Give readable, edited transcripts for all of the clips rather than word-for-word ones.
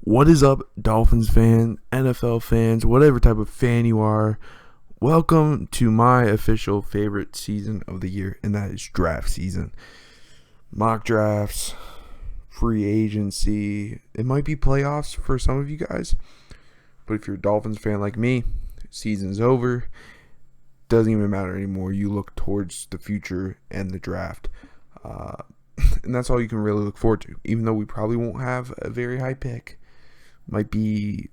What is up, Dolphins fan, NFL fans, whatever type of fan you are? Welcome to my official favorite season of the year, and that is draft season. Mock drafts, free agency. It might be playoffs for some of you guys, but if you're a Dolphins fan like me, season's over. Doesn't even matter anymore. You look towards the future and the draft. And that's all you can really look forward to, even though we probably won't have a very high pick. Might be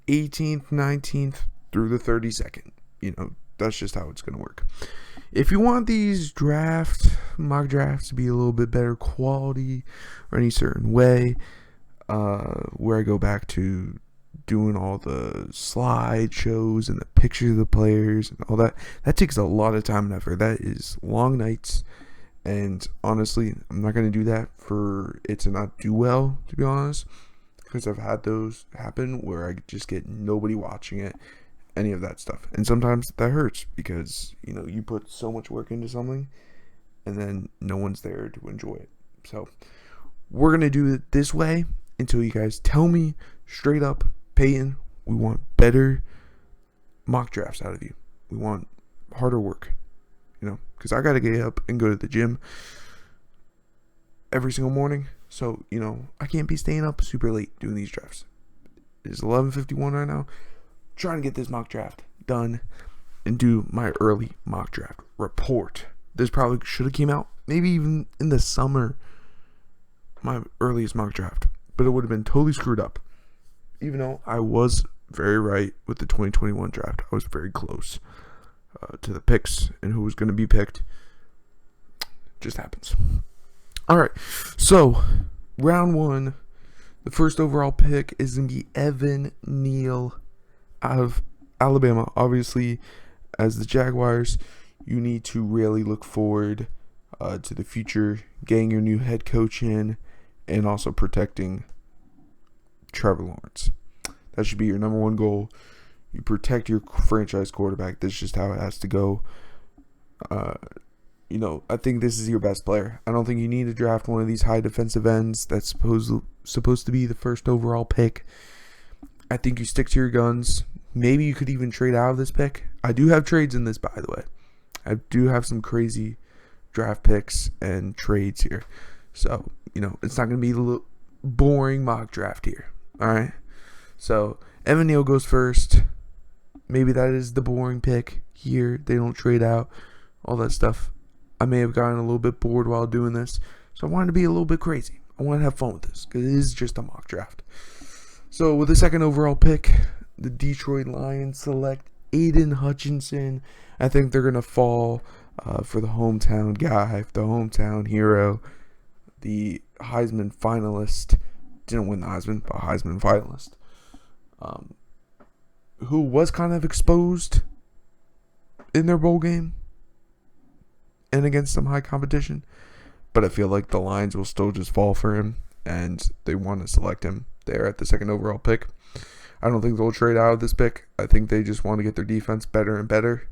18th, 19th through the 32nd. That's just how it's going to work. If you want these mock drafts to be a little bit better quality or any certain way, where I go back to doing all the slideshows and the pictures of the players and all that takes a lot of time and effort. That is long nights. And honestly, I'm not going to do that for it to not do well, to be honest. Because I've had those happen where I just get nobody watching it, any of that stuff. And sometimes that hurts because, you put so much work into something and then no one's there to enjoy it. So we're going to do it this way until you guys tell me straight up, Peyton, we want better mock drafts out of you. We want harder work, because I got to get up and go to the gym every single morning. So, I can't be staying up super late doing these drafts. It's 11:51 right now. Trying to get this mock draft done and do my early mock draft report. This probably should have came out maybe even in the summer, my earliest mock draft. But it would have been totally screwed up. Even though I was very right with the 2021 draft. I was very close to the picks and who was going to be picked. Just happens. All right, so round one, the first overall pick is going to be Evan Neal out of Alabama. Obviously, as the Jaguars, you need to really look forward to the future, getting your new head coach in, and also protecting Trevor Lawrence. That should be your number one goal. You protect your franchise quarterback. That's just how it has to go. I think this is your best player. I don't think you need to draft one of these high defensive ends that's supposed to be the first overall pick. I think you stick to your guns. Maybe you could even trade out of this pick. I do have trades in this, by the way. I do have some crazy draft picks and trades here. So, it's not going to be a boring mock draft here. All right? So, Evan Neal goes first. Maybe that is the boring pick here. They don't trade out. All that stuff. I may have gotten a little bit bored while doing this. So I wanted to be a little bit crazy. I want to have fun with this because it is just a mock draft. So with the second overall pick, the Detroit Lions select Aiden Hutchinson. I think they're going to fall for the hometown guy, the hometown hero, the Heisman finalist. Didn't win the Heisman, but Heisman finalist. Who was kind of exposed in their bowl game and against some high competition. But I feel like the Lions will still just fall for him, and they want to select him there at the second overall pick. I don't think they'll trade out of this pick. I think they just want to get their defense better and better.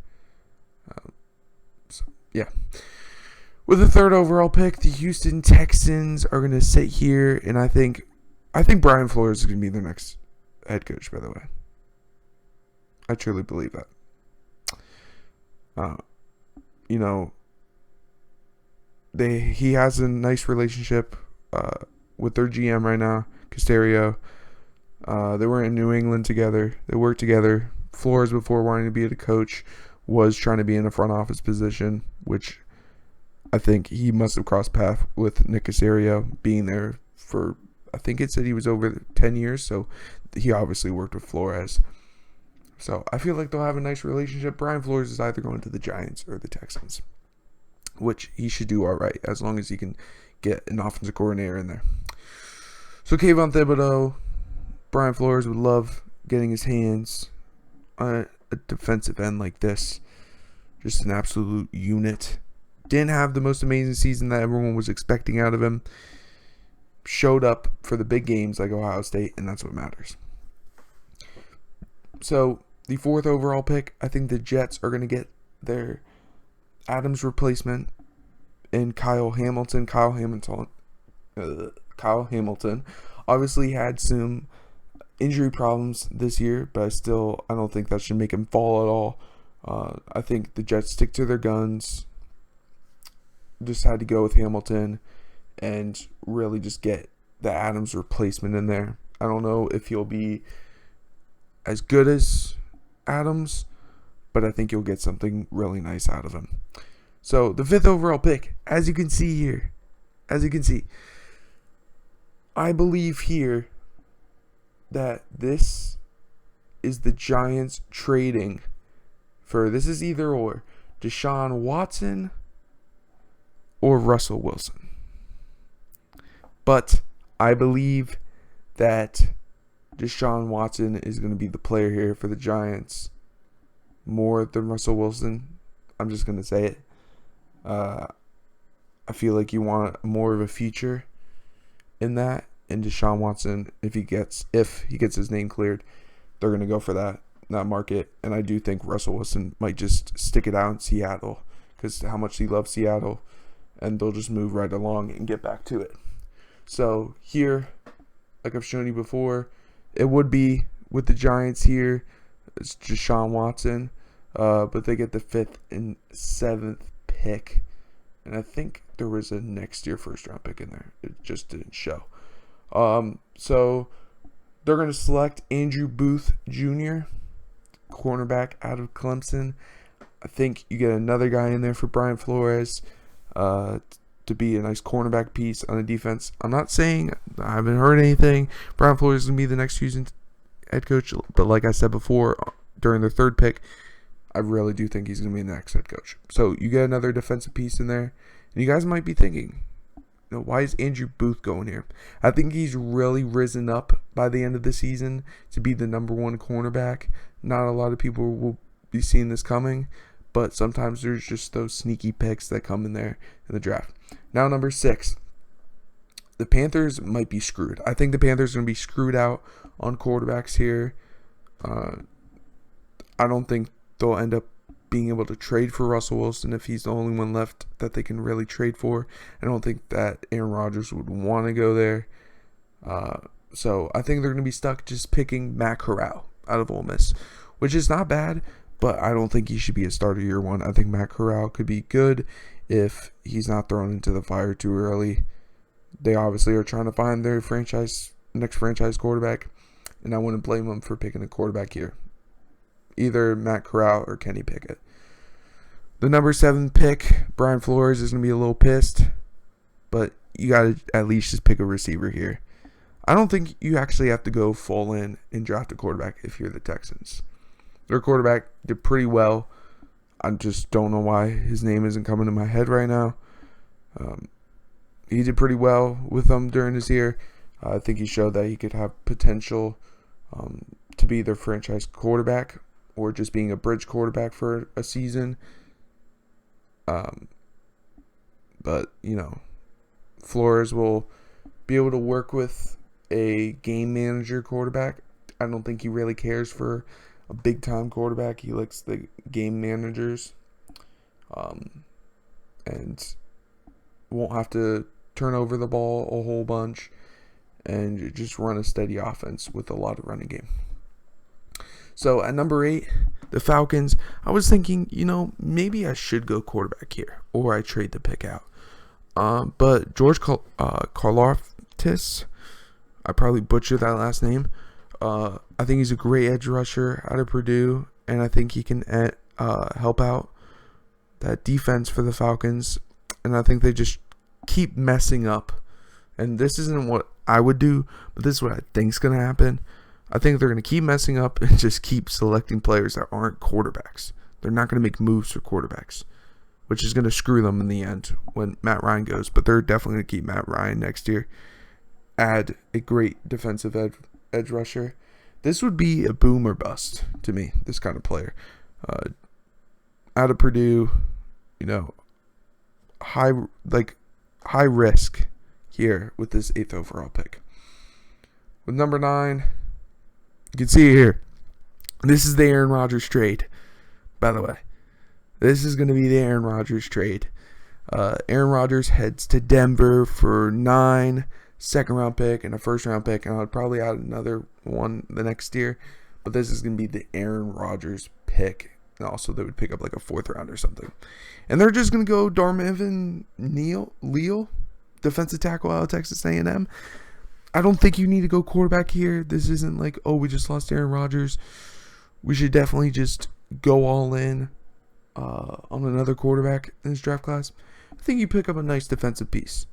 With the third overall pick, the Houston Texans are going to sit here, and I think Brian Flores is going to be their next head coach, by the way. I truly believe that. He has a nice relationship with their GM right now, Casterio. They were in New England together. They worked together. Flores, before wanting to be a coach, was trying to be in a front office position, which I think he must have crossed paths with Nick Caserio, being there for, I think it said he was over 10 years, so he obviously worked with Flores. So I feel like they'll have a nice relationship. Brian Flores is either going to the Giants or the Texans, which he should do all right as long as he can get an offensive coordinator in there. So Kayvon Thibodeau, Brian Flores would love getting his hands on a defensive end like this. Just an absolute unit. Didn't have the most amazing season that everyone was expecting out of him. Showed up for the big games like Ohio State, and that's what matters. So the fourth overall pick, I think the Jets are going to get their Adams replacement in Kyle Hamilton. Kyle Hamilton obviously had some injury problems this year, but I don't think that should make him fall at all. I think the Jets stick to their guns. Just had to go with Hamilton and really just get the Adams replacement in there. I don't know if he'll be as good as Adams, but I think you'll get something really nice out of him. So the 5th overall pick, as you can see here, I believe here that this is the Giants trading for, this is either or, Deshaun Watson or Russell Wilson. But I believe that Deshaun Watson is going to be the player here for the Giants more than Russell Wilson. I'm just going to say it. I feel like you want more of a future in that. And Deshaun Watson, if he gets his name cleared, they're going to go for that market. And I do think Russell Wilson might just stick it out in Seattle because how much he loves Seattle. And they'll just move right along and get back to it. So here, like I've shown you before, it would be with the Giants here. It's Deshaun Watson. But they get the 5th and 7th pick. And I think there was a next year first round pick in there. It just didn't show. So they're going to select Andrew Booth Jr., cornerback out of Clemson. I think you get another guy in there for Brian Flores to be a nice cornerback piece on the defense. I'm not saying, I haven't heard anything. Brian Flores is going to be the next Houston head coach. But like I said before, during their 3rd pick, I really do think he's going to be the next head coach. So you get another defensive piece in there. And you guys might be thinking, why is Andrew Booth going here? I think he's really risen up by the end of the season to be the number 1 cornerback. Not a lot of people will be seeing this coming, but sometimes there's just those sneaky picks that come in there in the draft. Now, number 6. The Panthers might be screwed. I think the Panthers are going to be screwed out on quarterbacks here. I don't think they'll end up being able to trade for Russell Wilson if he's the only one left that they can really trade for. I don't think that Aaron Rodgers would want to go there. So I think they're going to be stuck just picking Matt Corral out of Ole Miss, which is not bad, but I don't think he should be a starter year 1. I think Matt Corral could be good if he's not thrown into the fire too early. They obviously are trying to find their next franchise quarterback, and I wouldn't blame them for picking a quarterback here. Either Matt Corral or Kenny Pickett. The number 7 pick, Brian Flores, is going to be a little pissed, but you got to at least just pick a receiver here. I don't think you actually have to go full in and draft a quarterback if you're the Texans. Their quarterback did pretty well. I just don't know why his name isn't coming to my head right now. He did pretty well with them during his year. I think he showed that he could have potential to be their franchise quarterback, or just being a bridge quarterback for a season. But, Flores will be able to work with a game manager quarterback. I don't think he really cares for a big-time quarterback. He likes the game managers. And won't have to turn over the ball a whole bunch and just run a steady offense with a lot of running game. So at number 8, the Falcons, I was thinking, maybe I should go quarterback here, or I trade the pick out. But George Karlaftis, I probably butchered that last name. I think he's a great edge rusher out of Purdue, and I think he can help out that defense for the Falcons. And I think they just keep messing up. And this isn't what I would do, but this is what I think is going to happen. I think they're going to keep messing up and just keep selecting players that aren't quarterbacks. They're not going to make moves for quarterbacks, which is going to screw them in the end when Matt Ryan goes. But they're definitely going to keep Matt Ryan next year. Add a great defensive edge rusher. This would be a boom or bust to me, this kind of player. Out of Purdue, high risk here with this 8th overall pick. With number 9, you can see it here. This is the Aaron Rodgers trade, by the way. This is going to be the Aaron Rodgers trade. Aaron Rodgers heads to Denver for 9 second round pick and a first round pick, and I'd probably add another one the next year. But this is going to be the Aaron Rodgers pick. And also, they would pick up like a fourth round or something. And they're just going to go Darmavan Leal, defensive tackle out of Texas A&M. I don't think you need to go quarterback here. This isn't like, oh, we just lost Aaron Rodgers. We should definitely just go all in on another quarterback in this draft class. I think you pick up a nice defensive piece.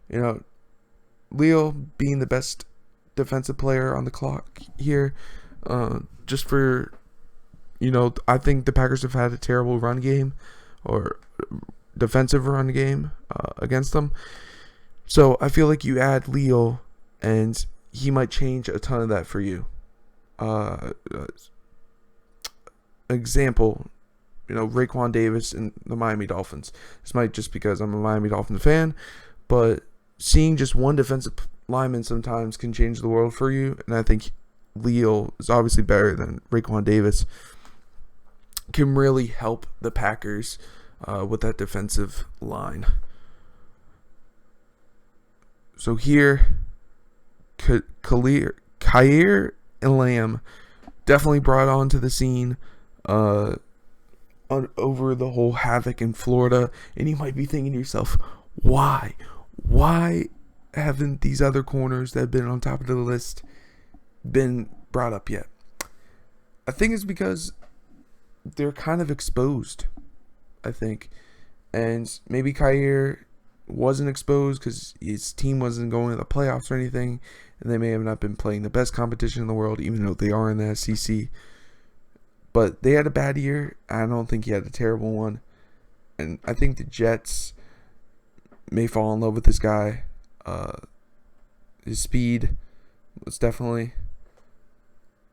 You know, Leal being the best defensive player on the clock here. Just for, I think the Packers have had a terrible run game or defensive run game against them. So I feel like you add Leal and he might change a ton of that for you. Example, Raekwon Davis and the Miami Dolphins. This might just because I'm a Miami Dolphins fan, but seeing just one defensive lineman sometimes can change the world for you. And I think Leal is obviously better than Raekwon Davis. Can really help the Packers with that defensive line. So here, Kaiir Elam definitely brought onto the scene over the whole havoc in Florida. And you might be thinking to yourself, why? Why haven't these other corners that have been on top of the list been brought up yet? I think it's because they're kind of exposed, I think. And maybe Kaiir wasn't exposed because his team wasn't going to the playoffs or anything, and they may have not been playing the best competition in the world, even though they are in the SEC. But they had a bad year. I don't think he had a terrible one. And I think the Jets may fall in love with this guy. His speed was definitely...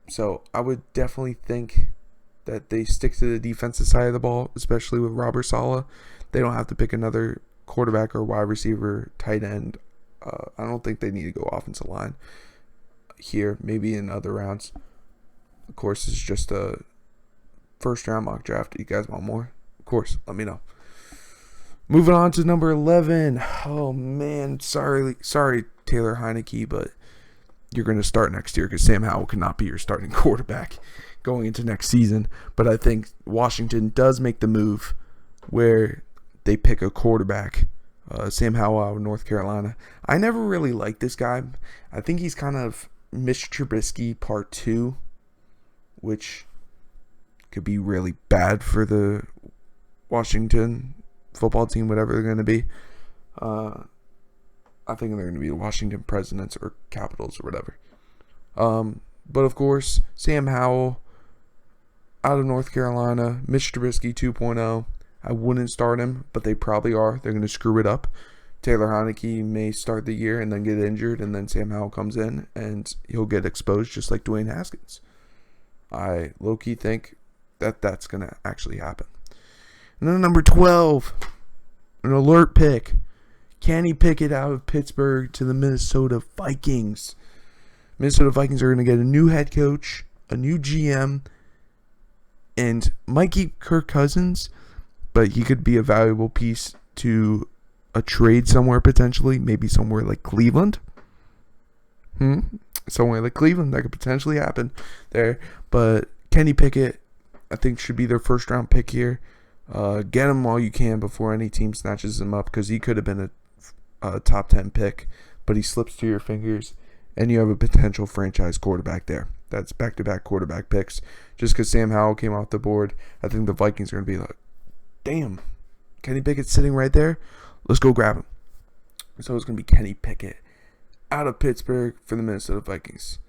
So I would definitely think that they stick to the defensive side of the ball, especially with Robert Saleh. They don't have to pick another quarterback or wide receiver, tight end. I don't think they need to go offensive line here, maybe in other rounds. Of course, it's just a first round mock draft. You guys want more? Of course, let me know. Moving on to number 11. Oh, man. Sorry, Taylor Heinicke, but you're going to start next year because Sam Howell cannot be your starting quarterback going into next season. But I think Washington does make the move where they pick a quarterback. Sam Howell out of North Carolina. I never really liked this guy. I think he's kind of Mitch Trubisky part 2, which could be really bad for the Washington football team, whatever they're going to be. I think they're going to be the Washington Presidents or Capitals or whatever. But of course, Sam Howell out of North Carolina, Mitch Trubisky 2.0. I wouldn't start him, but they probably are. They're going to screw it up. Taylor Heinicke may start the year and then get injured, and then Sam Howell comes in and he'll get exposed just like Dwayne Haskins. I low-key think that that's going to actually happen. And then number 12, an alert pick. Kenny Pickett out of Pittsburgh to the Minnesota Vikings. Minnesota Vikings are going to get a new head coach, a new GM, and might keep Kirk Cousins, but he could be a valuable piece to a trade somewhere potentially, maybe somewhere like Cleveland. Somewhere like Cleveland, that could potentially happen there. But Kenny Pickett, I think, should be their first round pick here. Get him while you can before any team snatches him up, because he could have been a top 10 pick, but he slips through your fingers, and you have a potential franchise quarterback there. That's back-to-back quarterback picks. Just because Sam Howell came off the board, I think the Vikings are going to be like, damn, Kenny Pickett's sitting right there. Let's go grab him. So it's going to be Kenny Pickett out of Pittsburgh for the Minnesota Vikings.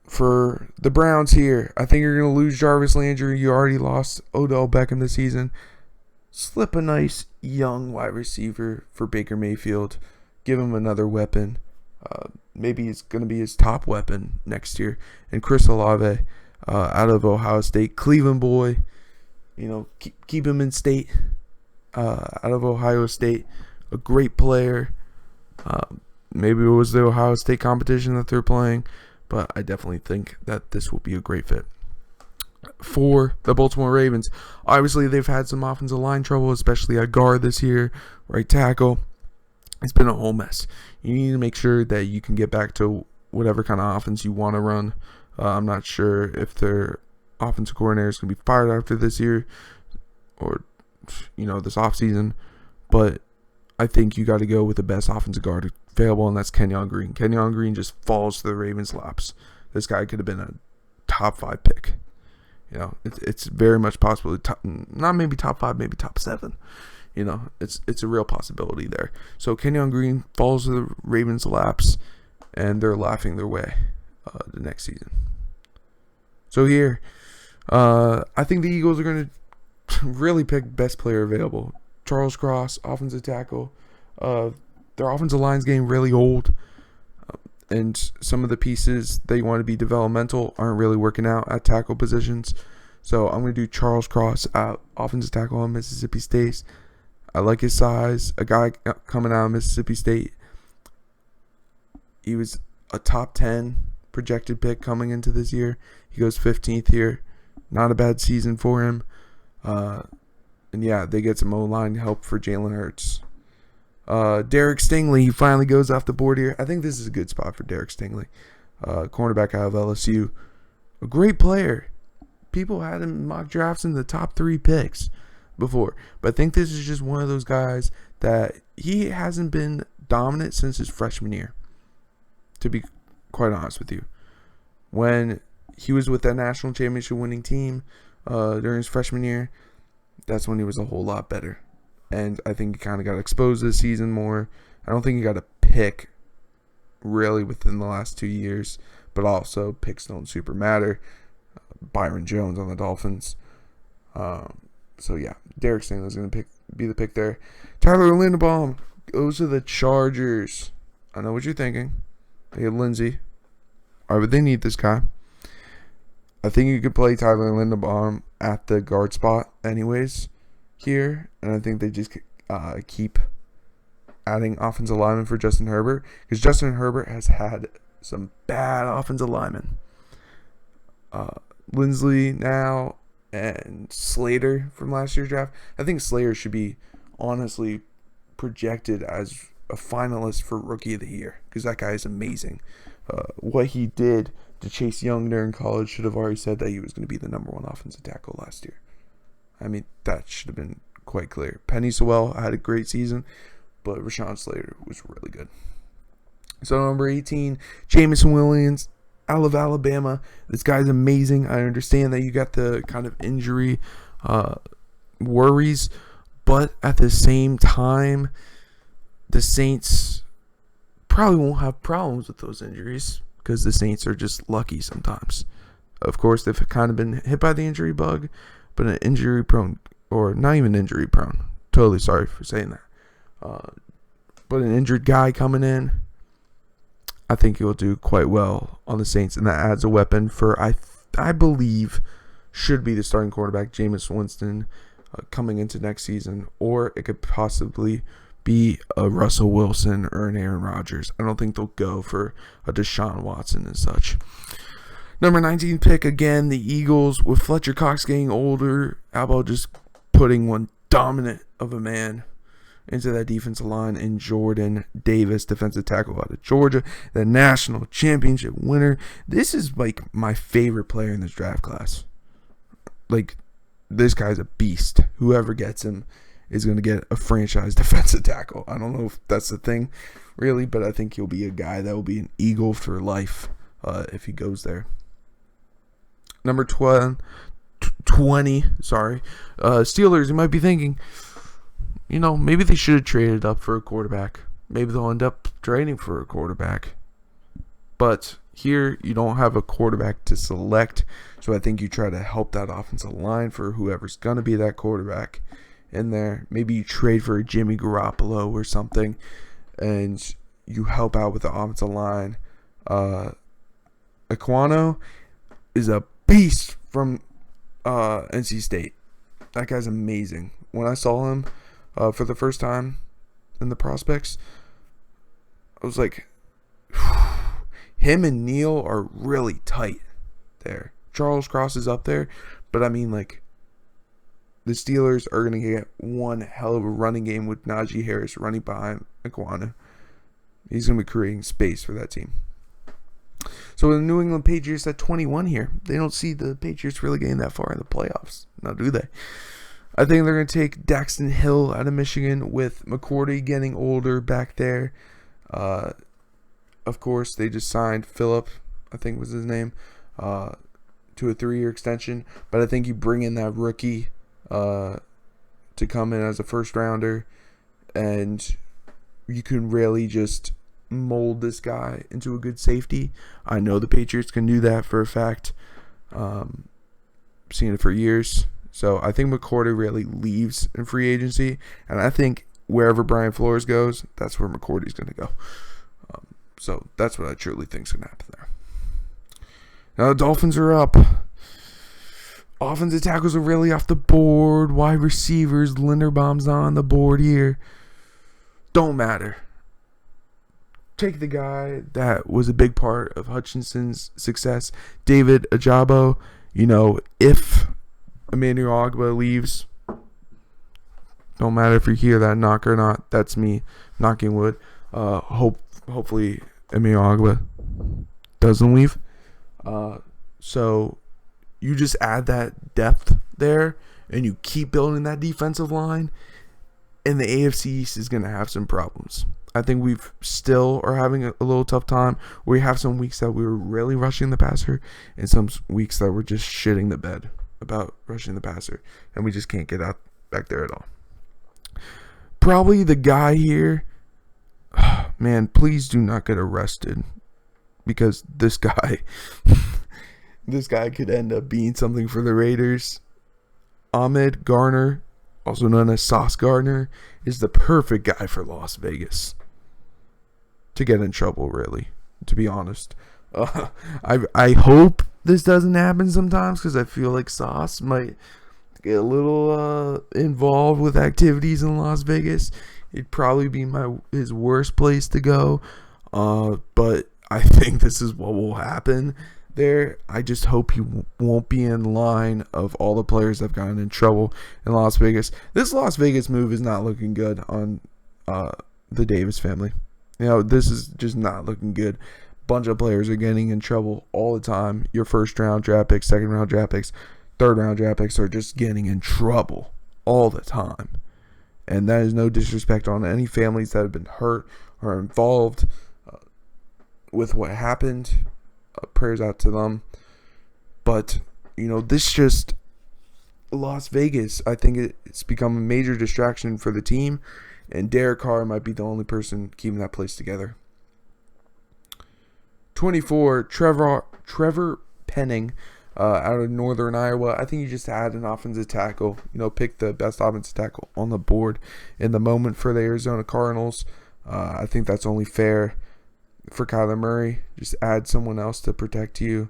For the Browns here, I think you're going to lose Jarvis Landry. You already lost Odell Beckham this season. Slip a nice young wide receiver for Baker Mayfield. Give him another weapon. Maybe it's going to be his top weapon next year. And Chris Olave out of Ohio State. Cleveland boy. Keep him in state. Out of Ohio State. A great player. Maybe it was the Ohio State competition that they're playing. But I definitely think that this will be a great fit. For the Baltimore Ravens, obviously they've had some offensive line trouble, especially at guard this year, right tackle. It's been a whole mess. You need to make sure that you can get back to whatever kind of offense you want to run. I'm not sure if their offensive coordinator is going to be fired after this year or, this offseason. But I think you got to go with the best offensive guard available, and that's Kenyon Green. Kenyon Green just falls to the Ravens' laps. This guy could have been a top 5 pick. It's very much possible. Not maybe top 5, maybe top 7. It's a real possibility there. So Kenyon Green falls to the Ravens' laps, and they're laughing their way the next season. So here, I think the Eagles are going to really pick best player available. Charles Cross, offensive tackle. Their offensive line's getting really old, and some of the pieces they want to be developmental aren't really working out at tackle positions. So I'm going to do Charles Cross at offensive tackle on Mississippi State. I like his size. A guy coming out of Mississippi State. He was a top 10 projected pick coming into this year. He goes 15th here. Not a bad season for him. And yeah, they get some O-line help for Jalen Hurts. Derek Stingley, he finally goes off the board here. I think this is a good spot for Derek Stingley. Cornerback out of LSU. A great player. People had him in mock drafts in the top 3 picks before. But I think this is just one of those guys that he hasn't been dominant since his freshman year, to be quite honest with you. When he was with that national championship winning team during his freshman year, that's when he was a whole lot better. And I think he kind of got exposed this season more. I don't think he got a pick really within the last 2 years, but also picks don't super matter. Byron Jones on the Dolphins. So yeah, Derek Stingley is going to be the pick there. Tyler Linderbaum goes to the Chargers. I know what you're thinking. They get Lindsey. Why would they need this guy? I think you could play Tyler Linderbaum at the guard spot anyways here. And I think they just keep adding offensive linemen for Justin Herbert. Because Justin Herbert has had some bad offensive linemen. Lindsley now and Slater from last year's draft. I think Slater should be honestly projected as a finalist for Rookie of the Year because that guy is amazing. What he did to Chase Young during college should have already said that he was going to be the number 1 offensive tackle last year. I mean, that should have been quite clear. Penny Sewell had a great season, but Rashawn Slater was really good. So number 18, Jameson Williams out of Alabama. This guy's amazing. I understand that you got the kind of injury worries, but at the same time, the Saints probably won't have problems with those injuries because the Saints are just lucky sometimes. Of course, they've kind of been hit by the injury bug, but an injury prone, or not even injury prone, totally sorry for saying that, but an injured guy coming in, I think he'll do quite well on the Saints, and that adds a weapon for, I believe, should be the starting quarterback, Jameis Winston, coming into next season, or it could possibly be a Russell Wilson or an Aaron Rodgers. I don't think they'll go for a Deshaun Watson and such. Number 19 pick, again, the Eagles, with Fletcher Cox getting older. How about just putting one dominant of a man into that defensive line in Jordan Davis, defensive tackle out of Georgia, the national championship winner. This is like my favorite player in this draft class. Like, this guy's a beast. Whoever gets him is going to get a franchise defensive tackle. I don't know if that's the thing, really, but I think he'll be a guy that will be an Eagle for life if he goes there. Number 20, Steelers, you might be thinking, maybe they should have traded up for a quarterback. Maybe they'll end up trading for a quarterback. But here, you don't have a quarterback to select, so I think you try to help that offensive line for whoever's going to be that quarterback in there. Maybe you trade for a Jimmy Garoppolo or something, and you help out with the offensive line. Aquano is a beast from NC State. That guy's amazing. When I saw him for the first time in the prospects, I was like, him and Neal are really tight there. Charles Cross is up there, but I mean, like, the Steelers are going to get one hell of a running game with Najee Harris running behind Ekwonu. He's going to be creating space for that team. So the New England Patriots at 21 here. They don't see the Patriots really getting that far in the playoffs. Now, do they? I think they're going to take Daxton Hill out of Michigan with McCourty getting older back there. Of course, they just signed Phillip, I think was his name, to a 3-year extension. But I think you bring in that rookie to come in as a first rounder, and you can really just mold this guy into a good safety. I know the Patriots can do that for a fact. Seen it for years. So I think McCourty really leaves in free agency, and I think wherever Brian Flores goes, that's where McCourty's going to go. So that's what I truly think is going to happen there. Now the Dolphins are up. Offensive tackles are really off the board. Wide receivers, Linderbaum's not on the board here. Don't matter. Take the guy that was a big part of Hutchinson's success, David Ojabo. If Emmanuel Ogbah leaves, don't matter if you hear that knock or not. That's me knocking wood. Hopefully Emmanuel Ogbah doesn't leave. So you just add that depth there, and you keep building that defensive line, and the AFC East is going to have some problems. I think we've still are having a little tough time. We have some weeks that we were really rushing the passer, and some weeks that we're just shitting the bed about rushing the passer, and we just can't get out back there at all. Probably the guy here, man, please do not get arrested, because this guy could end up being something for the Raiders. Ahmed Garner, also known as Sauce Gardner, is the perfect guy for Las Vegas to get in trouble, really, to be honest. I hope this doesn't happen sometimes, because I feel like Sauce might get a little involved with activities in Las Vegas. It'd probably be his worst place to go, but I think this is what will happen there. I just hope he won't be in line of all the players that have gotten in trouble in Las Vegas. This Las Vegas move is not looking good on the Davis family. This is just not looking good. Bunch of players are getting in trouble all the time. Your first round draft picks, second round draft picks, third round draft picks are just getting in trouble all the time. And that is no disrespect on any families that have been hurt or involved with what happened. Prayers out to them. But, this just Las Vegas, I think it's become a major distraction for the team. And Derek Carr might be the only person keeping that place together. 24, Trevor Penning out of Northern Iowa. I think you just add an offensive tackle. Pick the best offensive tackle on the board in the moment for the Arizona Cardinals. I think that's only fair for Kyler Murray. Just add someone else to protect you.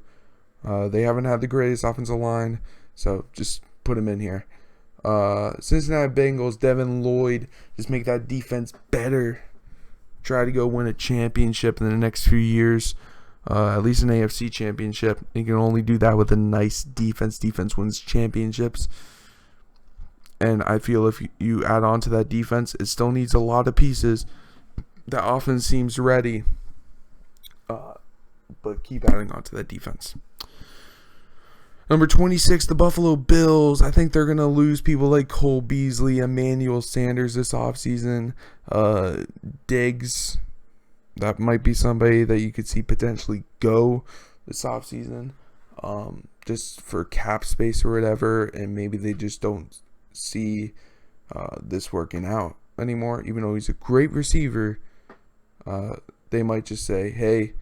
They haven't had the greatest offensive line, so just put him in here. Cincinnati Bengals, Devin Lloyd, just make that defense better. Try to go win a championship in the next few years, at least an AFC championship. You can only do that with a nice defense. Defense wins championships. And I feel if you add on to that defense, it still needs a lot of pieces. The offense seems ready, but keep adding on to that defense. Number 26, the Buffalo Bills. I think they're going to lose people like Cole Beasley, Emmanuel Sanders this offseason. Diggs, that might be somebody that you could see potentially go this offseason, just for cap space or whatever, and maybe they just don't see this working out anymore. Even though he's a great receiver, they might just say, hey,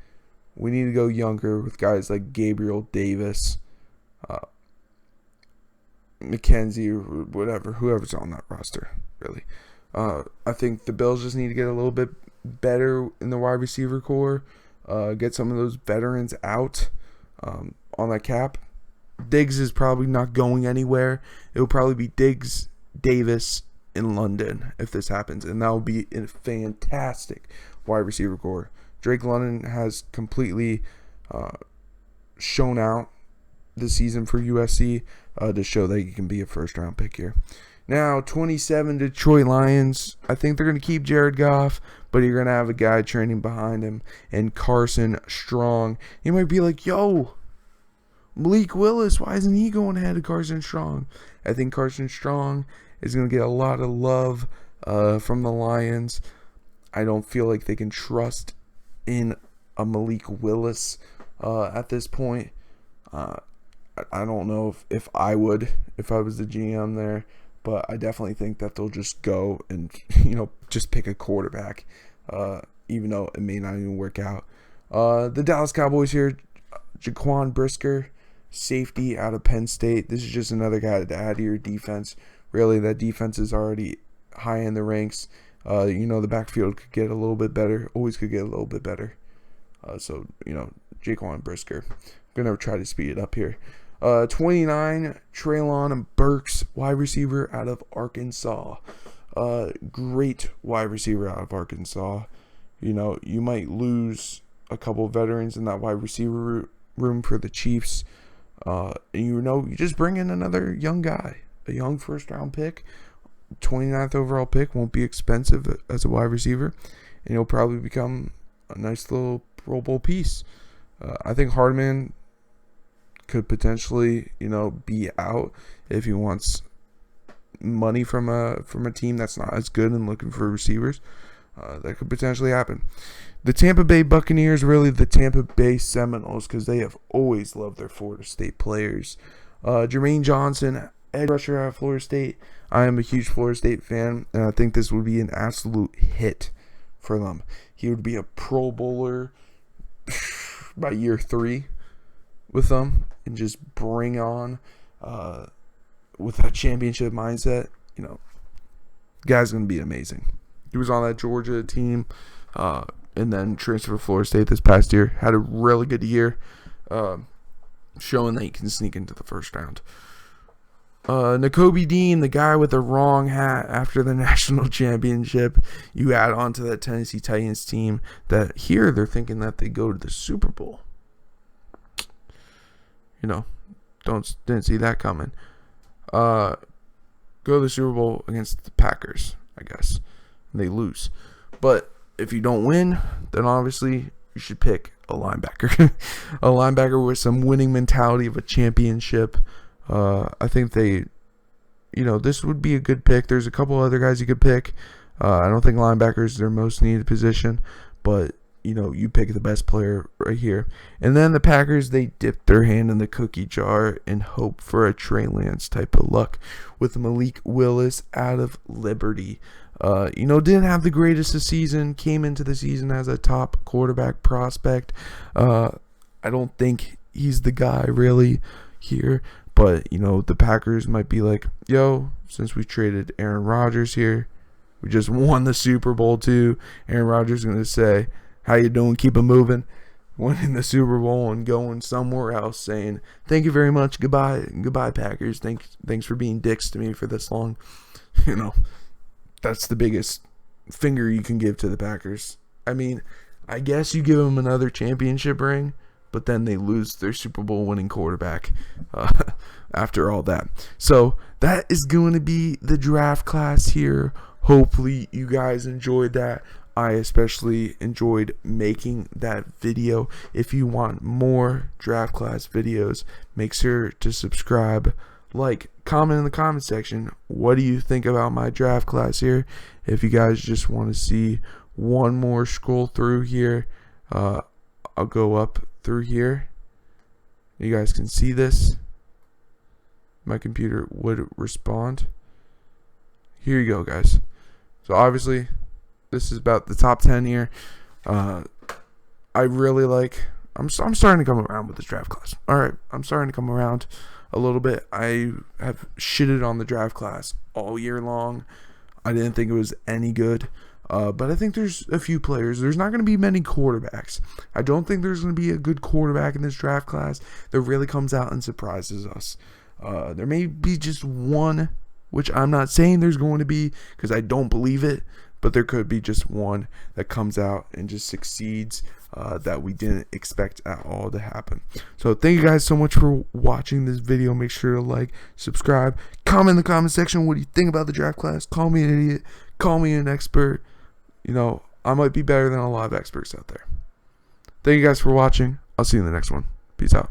we need to go younger with guys like Gabriel Davis, McKenzie, or whatever, whoever's on that roster, really. I think the Bills just need to get a little bit better in the wide receiver core, get some of those veterans out on that cap. Diggs is probably not going anywhere. It will probably be Diggs, Davis, in London if this happens, and that will be a fantastic wide receiver core. Drake London has completely shown out this season for USC to show that he can be a first-round pick here. Now, 27 Detroit Lions. I think they're going to keep Jared Goff, but you're going to have a guy training behind him, and Carson Strong. You might be like, yo, Malik Willis, why isn't he going ahead of Carson Strong? I think Carson Strong is going to get a lot of love from the Lions. I don't feel like they can trust in a Malik Willis at this point. I don't know if I would, if I was the GM there, but I definitely think that they'll just go and, just pick a quarterback, even though it may not even work out. The Dallas Cowboys here, Jaquan Brisker, safety out of Penn State. This is just another guy to add to your defense. Really, that defense is already high in the ranks. The backfield could get a little bit better. Always could get a little bit better. Jaquan Brisker. I'm going to try to speed it up here. 29, Treylon Burks, wide receiver out of Arkansas. Great wide receiver out of Arkansas. You might lose a couple veterans in that wide receiver room for the Chiefs. You just bring in another young guy, a young first-round pick. 29th overall pick, won't be expensive as a wide receiver, and he'll probably become a nice little Pro Bowl piece. I think Hardman could potentially, be out if he wants money from a team that's not as good and looking for receivers. That could potentially happen. The Tampa Bay Buccaneers, really the Tampa Bay Seminoles, because they have always loved their Florida State players. Jermaine Johnson, edge rusher out of Florida State. I am a huge Florida State fan, and I think this would be an absolute hit for them. He would be a Pro Bowler by year 3 with them, and just bring on with that championship mindset. Guy's going to be amazing. He was on that Georgia team and then transferred to Florida State this past year. Had a really good year, showing that he can sneak into the first round. Nakobe Dean, the guy with the wrong hat after the national championship, you add on to that Tennessee Titans team that here they're thinking that they go to the Super Bowl. Didn't see that coming. Go to the Super Bowl against the Packers, I guess. And they lose. But if you don't win, then obviously you should pick a linebacker. A linebacker with some winning mentality of a championship. I think this would be a good pick. There's a couple other guys you could pick. I don't think linebacker is their most needed position, but you pick the best player right here. And then the Packers, they dip their hand in the cookie jar and hope for a Trey Lance type of luck with Malik Willis out of Liberty. Didn't have the greatest of season, came into the season as a top quarterback prospect. I don't think he's the guy really here. But, the Packers might be like, yo, since we traded Aaron Rodgers here, we just won the Super Bowl too. Aaron Rodgers is going to say, how you doing? Keep it moving. Winning the Super Bowl and going somewhere else saying, thank you very much. Goodbye, Packers. Thanks for being dicks to me for this long. That's the biggest finger you can give to the Packers. I mean, I guess you give them another championship ring, but then they lose their Super Bowl winning quarterback after all that. So that is going to be the draft class here. Hopefully you guys enjoyed that. I especially enjoyed making that video. If you want more draft class videos, make sure to subscribe, like, comment in the comment section. What do you think about my draft class here? If you guys just want to see one more scroll through here, I'll go up through here. You guys can see this. My computer would respond. Here you go, guys. So obviously this is about the top 10 here. I really like. I'm starting to come around with this draft class. All right, I'm starting to come around a little bit. I have shitted on the draft class all year long. I didn't think it was any good. But I think there's a few players. There's not going to be many quarterbacks. I don't think there's going to be a good quarterback in this draft class that really comes out and surprises us. There may be just one, which I'm not saying there's going to be because I don't believe it. But there could be just one that comes out and just succeeds. that we didn't expect at all to happen. So thank you guys so much for watching this video. Make sure to like, subscribe, comment in the comment section. What do you think about the draft class? Call me an idiot. Call me an expert. You know, I might be better than a lot of experts out there. Thank you guys for watching. I'll see you in the next one. Peace out.